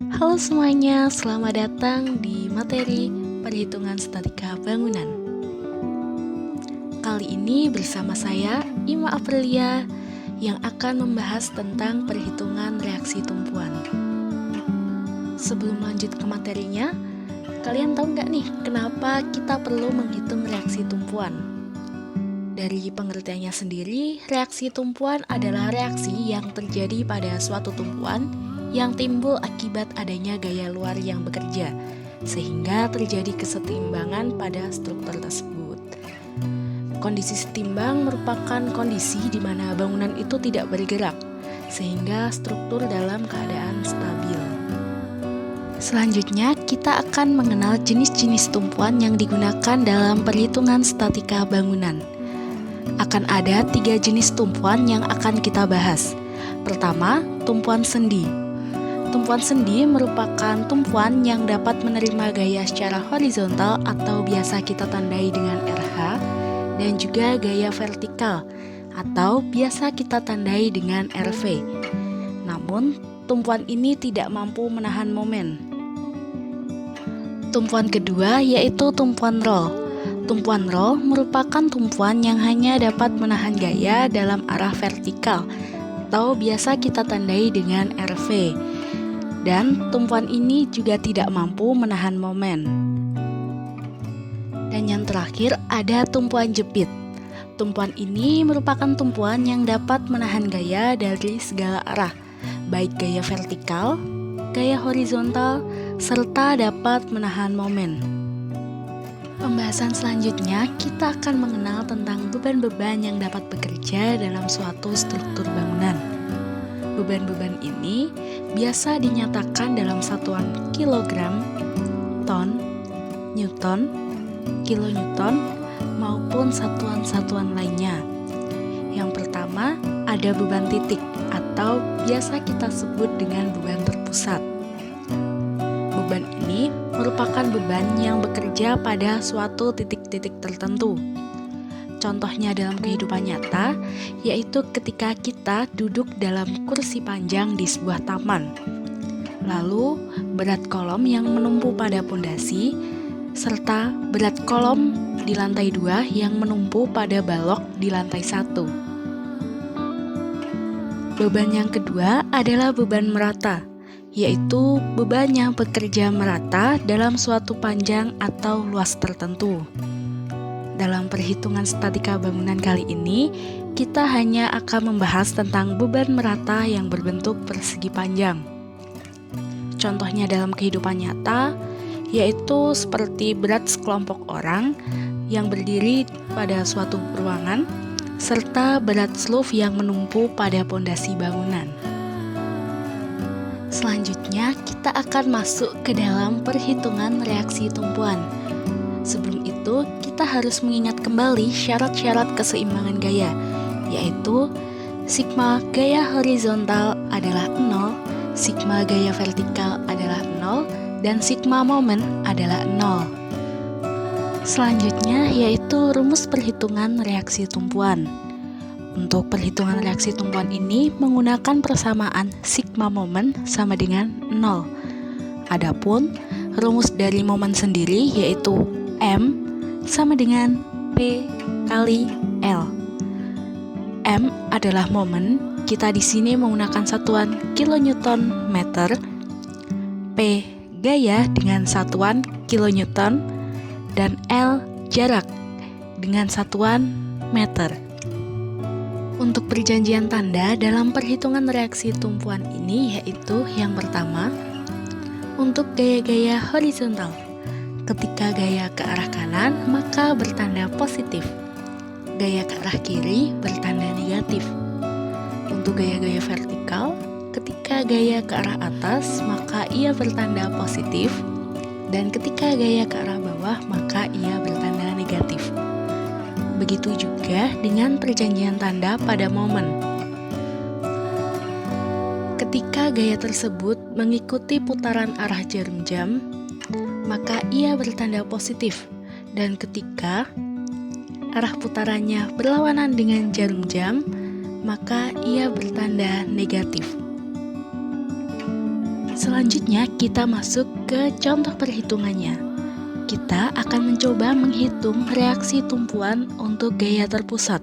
Halo semuanya, selamat datang di materi perhitungan statika bangunan. Kali ini bersama saya, Ima Aprilia, yang akan membahas tentang perhitungan reaksi tumpuan. Sebelum lanjut ke materinya, kalian tahu nggak nih kenapa kita perlu menghitung reaksi tumpuan? Dari pengertiannya sendiri, reaksi tumpuan adalah reaksi yang terjadi pada suatu tumpuan yang timbul akibat adanya gaya luar yang bekerja, sehingga terjadi kesetimbangan pada struktur tersebut. Kondisi setimbang merupakan kondisi di mana bangunan itu tidak bergerak, sehingga struktur dalam keadaan stabil. Selanjutnya, kita akan mengenal jenis-jenis tumpuan yang digunakan dalam perhitungan statika bangunan. Akan ada 3 jenis tumpuan yang akan kita bahas. Pertama, tumpuan sendi. Tumpuan sendi merupakan tumpuan yang dapat menerima gaya secara horizontal atau biasa kita tandai dengan RH, dan juga gaya vertikal atau biasa kita tandai dengan RV. Namun, tumpuan ini tidak mampu menahan momen. Tumpuan kedua yaitu tumpuan roll. Tumpuan roll merupakan tumpuan yang hanya dapat menahan gaya dalam arah vertikal atau biasa kita tandai dengan RV. Dan tumpuan ini juga tidak mampu menahan momen. Dan yang terakhir ada tumpuan jepit. Tumpuan ini merupakan tumpuan yang dapat menahan gaya dari segala arah, baik gaya vertikal, gaya horizontal, serta dapat menahan momen. Pembahasan selanjutnya, kita akan mengenal tentang beban-beban yang dapat bekerja dalam suatu struktur bangunan. Beban-beban ini biasa dinyatakan dalam satuan kilogram, ton, newton, kilonewton, maupun satuan-satuan lainnya. Yang pertama, ada beban titik atau biasa kita sebut dengan beban terpusat. Beban ini merupakan beban yang bekerja pada suatu titik-titik tertentu. Contohnya dalam kehidupan nyata, yaitu ketika kita duduk dalam kursi panjang di sebuah taman. Lalu, berat kolom yang menumpu pada pondasi, serta berat kolom di lantai 2 yang menumpu pada balok di lantai 1. Beban yang kedua adalah beban merata, yaitu beban yang bekerja merata dalam suatu panjang atau luas tertentu. Dalam perhitungan statika bangunan kali ini, kita hanya akan membahas tentang beban merata yang berbentuk persegi panjang. Contohnya dalam kehidupan nyata, yaitu seperti berat sekelompok orang yang berdiri pada suatu ruangan, serta berat sloof yang menumpu pada pondasi bangunan. Selanjutnya, kita akan masuk ke dalam perhitungan reaksi tumpuan. Sebelum itu, kita harus mengingat kembali syarat-syarat keseimbangan gaya, yaitu sigma gaya horizontal adalah 0, sigma gaya vertikal adalah 0, dan sigma momen adalah 0. Selanjutnya, yaitu rumus perhitungan reaksi tumpuan. Untuk perhitungan reaksi tumpuan ini menggunakan persamaan sigma momen sama dengan 0. Adapun rumus dari momen sendiri yaitu M sama dengan P kali L. M adalah momen, kita di sini menggunakan satuan kilonewton meter. P gaya dengan satuan kilonewton, dan L jarak dengan satuan meter. Untuk perjanjian tanda dalam perhitungan reaksi tumpuan ini yaitu yang pertama, untuk gaya-gaya horizontal. Ketika gaya ke arah kanan, maka bertanda positif. Gaya ke arah kiri bertanda negatif. Untuk gaya-gaya vertikal, ketika gaya ke arah atas, maka ia bertanda positif. Dan ketika gaya ke arah bawah, maka ia bertanda negatif. Begitu juga dengan perjanjian tanda pada momen. Ketika gaya tersebut mengikuti putaran arah jarum jam, maka ia bertanda positif. Dan ketika arah putarannya berlawanan dengan jarum jam, maka ia bertanda negatif. Selanjutnya kita masuk ke contoh perhitungannya. Kita akan mencoba menghitung reaksi tumpuan untuk gaya terpusat.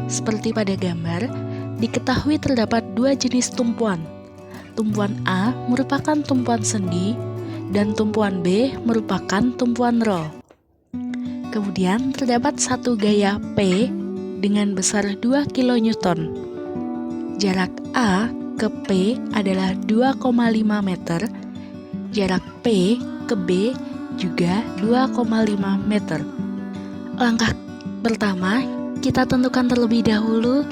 Seperti pada gambar, diketahui terdapat dua jenis tumpuan. Tumpuan A merupakan tumpuan sendi dan tumpuan B merupakan tumpuan roll. Kemudian terdapat satu gaya P dengan besar 2 kN. Jarak A ke P adalah 2,5 meter. Jarak P ke B juga 2,5 meter. Langkah pertama, kita tentukan terlebih dahulu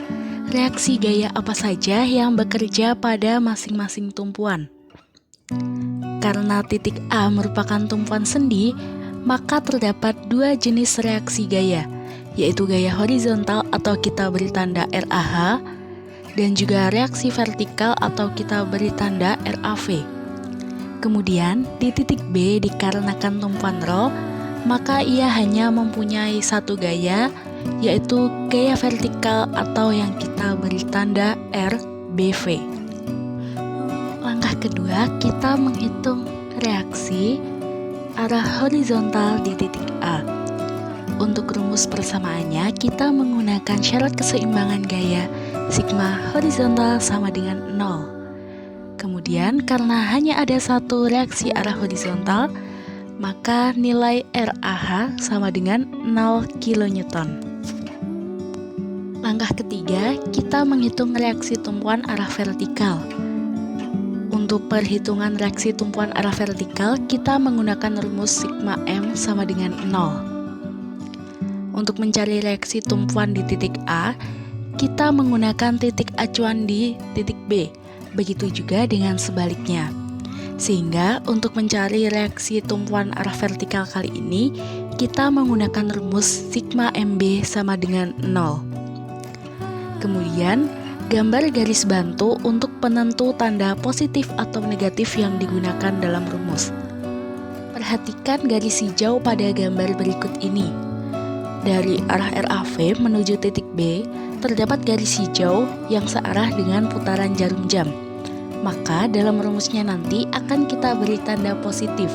reaksi gaya apa saja yang bekerja pada masing-masing tumpuan. Karena titik A merupakan tumpuan sendi, maka terdapat dua jenis reaksi gaya, yaitu gaya horizontal atau kita beri tanda RAH, dan juga reaksi vertikal atau kita beri tanda RAV. Kemudian di titik B dikarenakan tumpuan roll, maka ia hanya mempunyai satu gaya, yaitu gaya vertikal atau yang kita beri tanda RBV. Langkah kedua, kita menghitung reaksi arah horizontal di titik A. Untuk rumus persamaannya, kita menggunakan syarat keseimbangan gaya sigma horizontal sama dengan 0. Kemudian karena hanya ada satu reaksi arah horizontal, maka nilai RAH sama dengan 0 kN. Langkah ketiga, kita menghitung reaksi tumpuan arah vertikal. Untuk perhitungan reaksi tumpuan arah vertikal, kita menggunakan rumus sigma M sama dengan 0. Untuk mencari reaksi tumpuan di titik A, kita menggunakan titik acuan di titik B, begitu juga dengan sebaliknya. Sehingga untuk mencari reaksi tumpuan arah vertikal kali ini, kita menggunakan rumus sigma MB sama dengan 0. Kemudian, gambar garis bantu untuk penentu tanda positif atau negatif yang digunakan dalam rumus. Perhatikan garis hijau pada gambar berikut ini. Dari arah RAV menuju titik B, terdapat garis hijau yang searah dengan putaran jarum jam. Maka dalam rumusnya nanti akan kita beri tanda positif.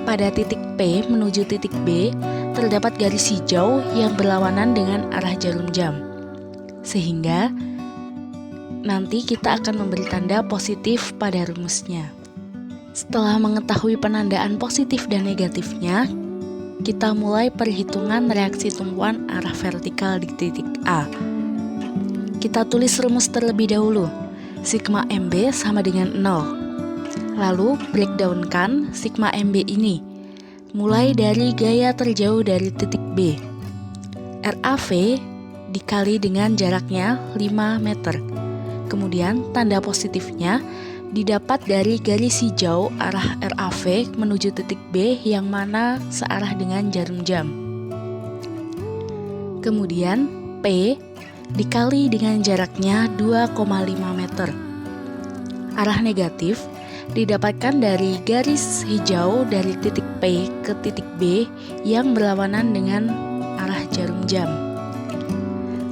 Pada titik P menuju titik B, terdapat garis hijau yang berlawanan dengan arah jarum jam. Sehingga nanti kita akan memberi tanda positif pada rumusnya. Setelah mengetahui penandaan positif dan negatifnya, kita mulai perhitungan reaksi tumpuan arah vertikal di titik A. Kita tulis rumus terlebih dahulu. Sigma MB sama dengan 0. Lalu breakdownkan sigma MB ini, mulai dari gaya terjauh dari titik B. RAV dikali dengan jaraknya 5 meter. Kemudian tanda positifnya didapat dari garis hijau arah RAV menuju titik B yang mana searah dengan jarum jam. Kemudian P dikali dengan jaraknya 2,5 meter. Arah negatif didapatkan dari garis hijau dari titik P ke titik B yang berlawanan dengan arah jarum jam.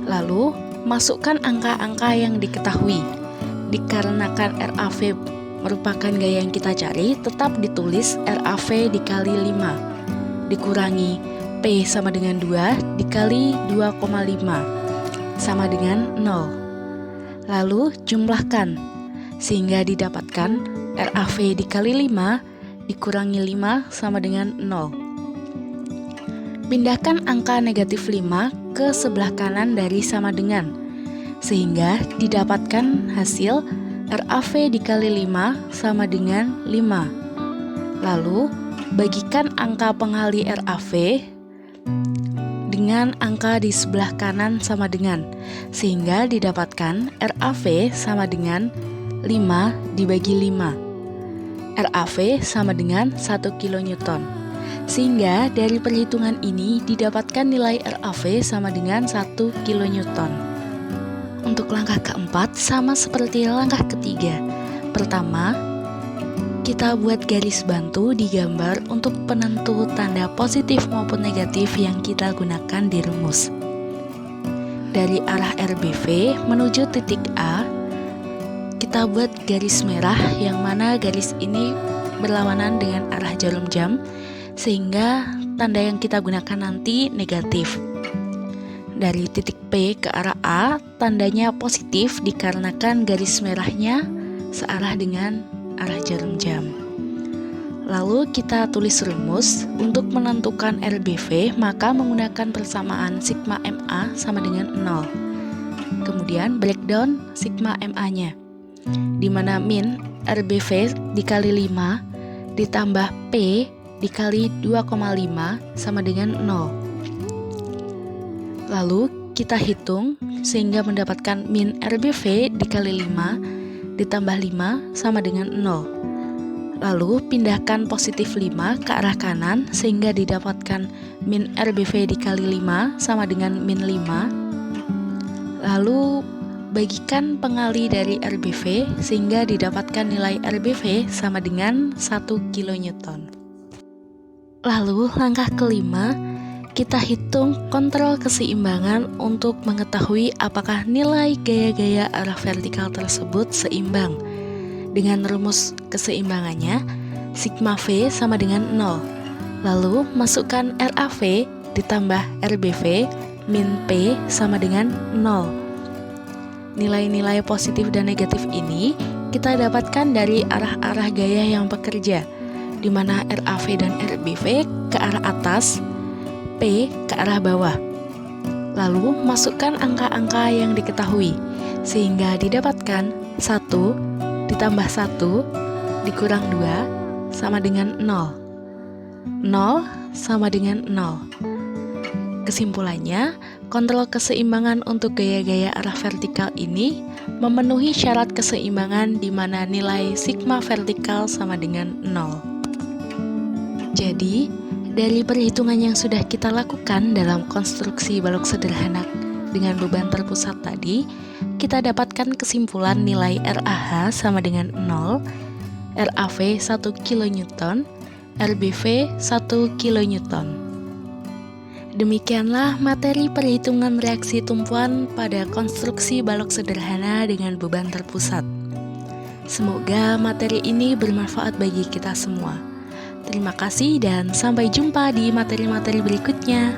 Lalu masukkan angka-angka yang diketahui. Dikarenakan RAV merupakan gaya yang kita cari, tetap ditulis RAV dikali 5 dikurangi P sama dengan 2 dikali 2,5 sama dengan 0. Lalu jumlahkan sehingga didapatkan RAV dikali 5 dikurangi 5 sama dengan 0. Pindahkan angka negatif 5 ke sebelah kanan dari sama dengan, sehingga didapatkan hasil RAV dikali 5 sama dengan 5. Lalu bagikan angka pengali RAV dengan angka di sebelah kanan sama dengan, sehingga didapatkan RAV sama dengan 5 dibagi 5. RAV sama dengan 1 kN. Sehingga dari perhitungan ini didapatkan nilai RAV sama dengan 1 kN. Untuk langkah keempat sama seperti langkah ketiga. Pertama, kita buat garis bantu di gambar untuk penentu tanda positif maupun negatif yang kita gunakan di rumus. Dari arah RBV menuju titik A, kita buat garis merah yang mana garis ini berlawanan dengan arah jarum jam, sehingga tanda yang kita gunakan nanti negatif. Dari titik P ke arah A, tandanya positif dikarenakan garis merahnya searah dengan arah jarum jam. Lalu kita tulis rumus untuk menentukan RBV, maka menggunakan persamaan sigma MA sama dengan 0. Kemudian breakdown sigma MA-nya, di mana min RBV dikali 5 ditambah P dikali 2,5 sama dengan 0. Lalu kita hitung sehingga mendapatkan min RBV dikali 5 ditambah 5 sama dengan 0. Lalu pindahkan positif 5 ke arah kanan sehingga didapatkan min RBV dikali 5 sama dengan min 5. Lalu bagikan pengali dari RBV sehingga didapatkan nilai RBV sama dengan 1 kN. Lalu langkah kelima, kita hitung kontrol keseimbangan untuk mengetahui apakah nilai gaya-gaya arah vertikal tersebut seimbang. Dengan rumus keseimbangannya, sigma V sama dengan 0. Lalu masukkan RAV ditambah RBV min P sama dengan 0. Nilai-nilai positif dan negatif ini kita dapatkan dari arah-arah gaya yang bekerja, di mana RAV dan RBV ke arah atas, P ke arah bawah. Lalu masukkan angka-angka yang diketahui sehingga didapatkan 1 ditambah 1 dikurang 2 sama dengan 0. 0 sama dengan 0. Kesimpulannya, kontrol keseimbangan untuk gaya-gaya arah vertikal ini memenuhi syarat keseimbangan di mana nilai sigma vertikal sama dengan 0. Jadi, dari perhitungan yang sudah kita lakukan dalam konstruksi balok sederhana dengan beban terpusat tadi, kita dapatkan kesimpulan nilai RAH sama dengan 0, RAV 1 kN, RBV 1 kN. Demikianlah materi perhitungan reaksi tumpuan pada konstruksi balok sederhana dengan beban terpusat. Semoga materi ini bermanfaat bagi kita semua. Terima kasih dan sampai jumpa di materi-materi berikutnya.